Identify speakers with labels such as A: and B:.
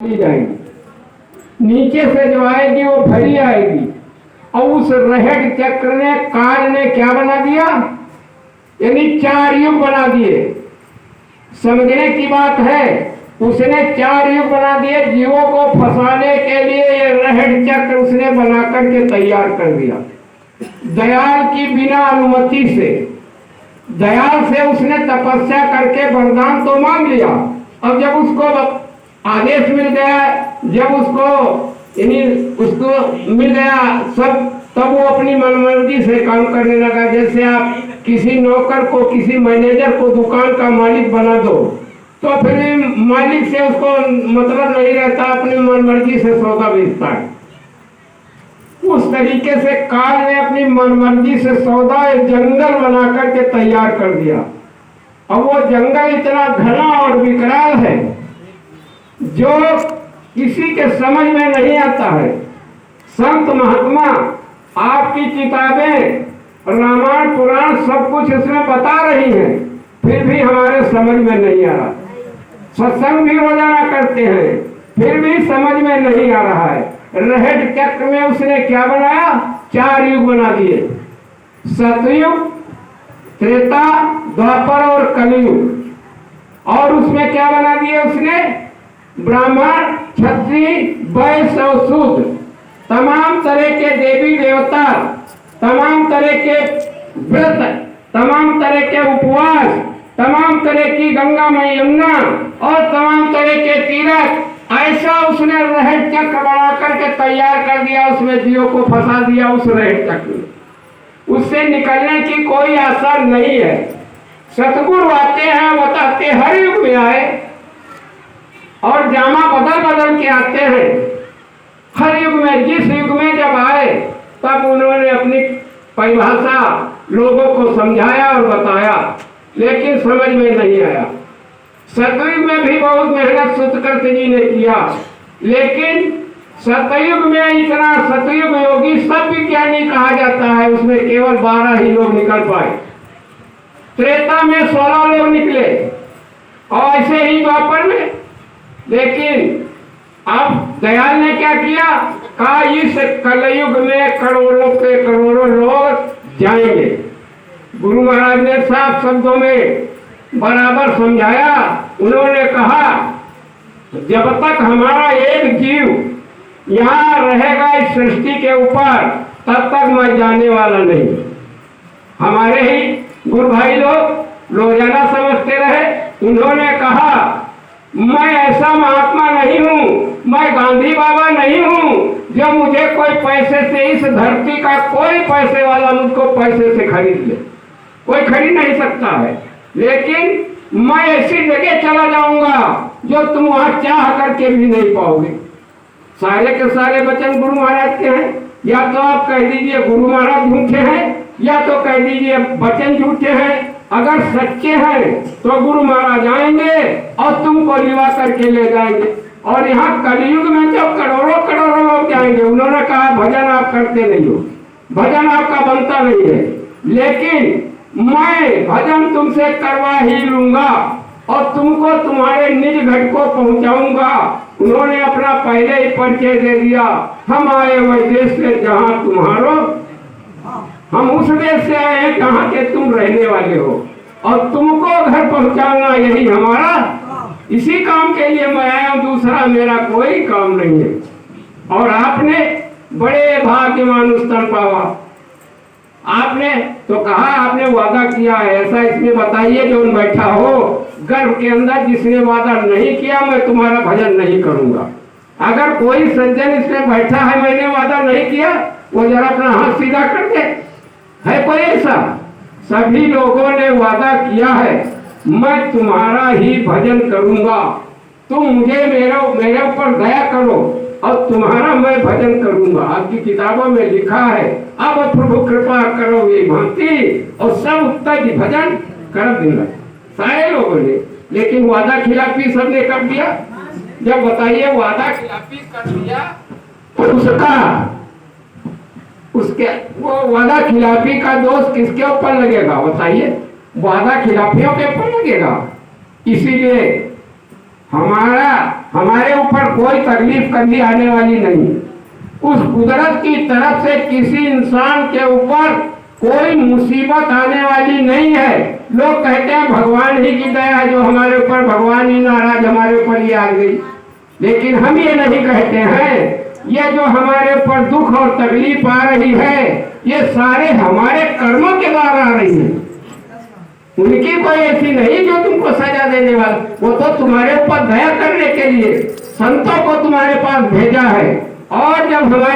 A: जाएगी, नीचे से जो आएगी वो भरी आएगी। और उस रहट चक्र ने, काल ने क्या बना दिया, यानी 4 युग बना दिए। समझने की बात है, उसने 4 युग बना दिए। जीवों को फंसाने के लिए ये रहट चक्र उसने बना करके तैयार कर दिया। दयाल की बिना अनुमति से, दयाल से उसने तपस्या करके वरदान तो मांग लिया। अब जब उसको आदेश मिल गया, जब उसको मिल गया सब, तब वो अपनी मनमर्जी से काम करने लगा। जैसे आप किसी नौकर को, किसी मैनेजर को दुकान का मालिक बना दो, तो फिर मालिक से उसको मतलब नहीं रहता, अपनी मनमर्जी से सौदा बेचता है। उस तरीके से काल ने अपनी मनमर्जी से सौदा एक जंगल बना करके तैयार कर दिया। अब वो जंगल इतना घना और विकराल है जो किसी के समझ में नहीं आता है। संत महात्मा आपकी किताबें, रामायण पुराण सब कुछ इसमें बता रही हैं, फिर भी हमारे समझ में नहीं आ रहा। सत्संग भी रोजाना करते हैं, फिर भी समझ में नहीं आ रहा है। रहट चक्र में उसने क्या बनाया, 4 युग बना दिए, सतयुग, त्रेता, द्वापर और कलयुग। और उसमें क्या बना दिए उसने, ब्राह्मण, क्षत्रिय, वैश्य और शूद्र, तमाम तरह के देवी देवता, तमाम तरह के व्रत, तमाम तरह के उपवास, तमाम तरह की गंगा में यमुना और तमाम तरह के तीर्थ, ऐसा उसने रहट चक्र बना करके तैयार कर दिया। उसमें जीवों को फंसा दिया उस रहट चक्र में। उससे निकलने की कोई आशा नहीं है। सतगुरु आते हैं, बताते हर युग में आए और जामा बदल बदल के आते हैं। हर युग में, जिस युग में जब आए तब उन्होंने अपनी परिभाषा लोगों को समझाया और बताया, लेकिन समझ में नहीं आया। सतयुग में भी बहुत मेहनत सुतकृत जी ने किया, लेकिन सतयुग में इतना, सतयुग योगी सब विज्ञानी कहा जाता है, उसमें केवल 12 ही लोग निकल पाए। त्रेता में 16 लोग निकले और ऐसे ही द्वापर में। लेकिन अब दयाल ने क्या किया, कहा इस कलयुग में करोड़ों के करोड़ों लोग जाएंगे। गुरु महाराज ने साफ शब्दों में बराबर समझाया। उन्होंने कहा जब तक हमारा एक जीव यहाँ रहेगा इस सृष्टि के ऊपर, तब तक मैं जाने वाला नहीं। हमारे ही गुरु भाई लोग रोजाना समझते रहे। उन्होंने कहा मैं ऐसा महात्मा नहीं हूँ, मैं गांधी बाबा नहीं हूँ जो मुझे कोई पैसे से, इस धरती का कोई पैसे वाला मुझको पैसे से खरीद ले, कोई खरीद नहीं सकता है। लेकिन मैं ऐसी जगह चला जाऊंगा जो तुम वहां चाह करके भी नहीं पाओगे। सारे के सारे वचन गुरु महाराज के हैं। या तो आप कह दीजिए गुरु महाराज झूठे हैं, या तो कह दीजिए वचन झूठे हैं। अगर सच्चे हैं तो गुरु महाराज आएंगे और तुमको लिवा करके ले जाएंगे। और यहाँ कलयुग में जब करोड़ों करोड़ों लोग जाएंगे, उन्होंने कहा भजन आप करते नहीं हो, भजन आपका बनता नहीं है, लेकिन मैं भजन तुमसे करवा ही लूंगा और तुमको तुम्हारे निज घर को पहुंचाऊंगा। उन्होंने अपना पहले ही परिचय दे दिया, हम आए वही देश से जहाँ तुम्हारो, हम उस देश से आए हैं जहाँ के तुम रहने वाले हो, और तुमको घर पहुंचाना यही हमारा, इसी काम के लिए मैं आया हूँ, दूसरा मेरा कोई काम नहीं है। और आपने बड़े भाग्यवान स्तन पावा। आपने तो कहा, आपने वादा किया है, ऐसा इसमें बताइए जो बैठा हो गर्भ के अंदर, जिसने वादा नहीं किया मैं तुम्हारा भजन नहीं करूंगा। अगर कोई सज्जन इसमें बैठा है मैंने वादा नहीं किया, वो जरा अपना हाथ सीधा कर दे। है कोई ऐसा? सभी लोगों ने वादा किया है मैं तुम्हारा ही भजन करूंगा, तुम मुझे मेरे ऊपर दया करो और तुम्हारा मैं भजन करूंगा। आपकी किताबों में लिखा है अब प्रभु कृपा करो ये भांति, और सब उत्तर भजन कर देना सारे लोगों ने। लेकिन वादा खिलाफी सबने कर दिया। जब बताइए वादा खिलाफी कर दिया तो उसके वो वादा खिलाफी का दोष किसके ऊपर लगेगा बताइए? वादा खिलाफियों के ऊपर लगेगा। इसीलिए हमारा हमारे ऊपर कोई तकलीफ कभी आने वाली नहीं। उस कुदरत की तरफ से किसी इंसान के ऊपर कोई मुसीबत आने वाली नहीं है। लोग कहते हैं भगवान ही की दया है जो हमारे ऊपर, भगवान ही नाराज हमारे ऊपर ये आ गई, लेकिन हम ये नहीं कहते हैं। ये जो हमारे ऊपर दुख और तकलीफ आ रही है ये सारे हमारे कर्मों के द्वारा आ रही है। उनकी कोई ऐसी नहीं जो तुमको सजा देने वाला, वो तो तुम्हारे ऊपर दया करने के लिए संतों को तुम्हारे पास भेजा है। और जब हमारे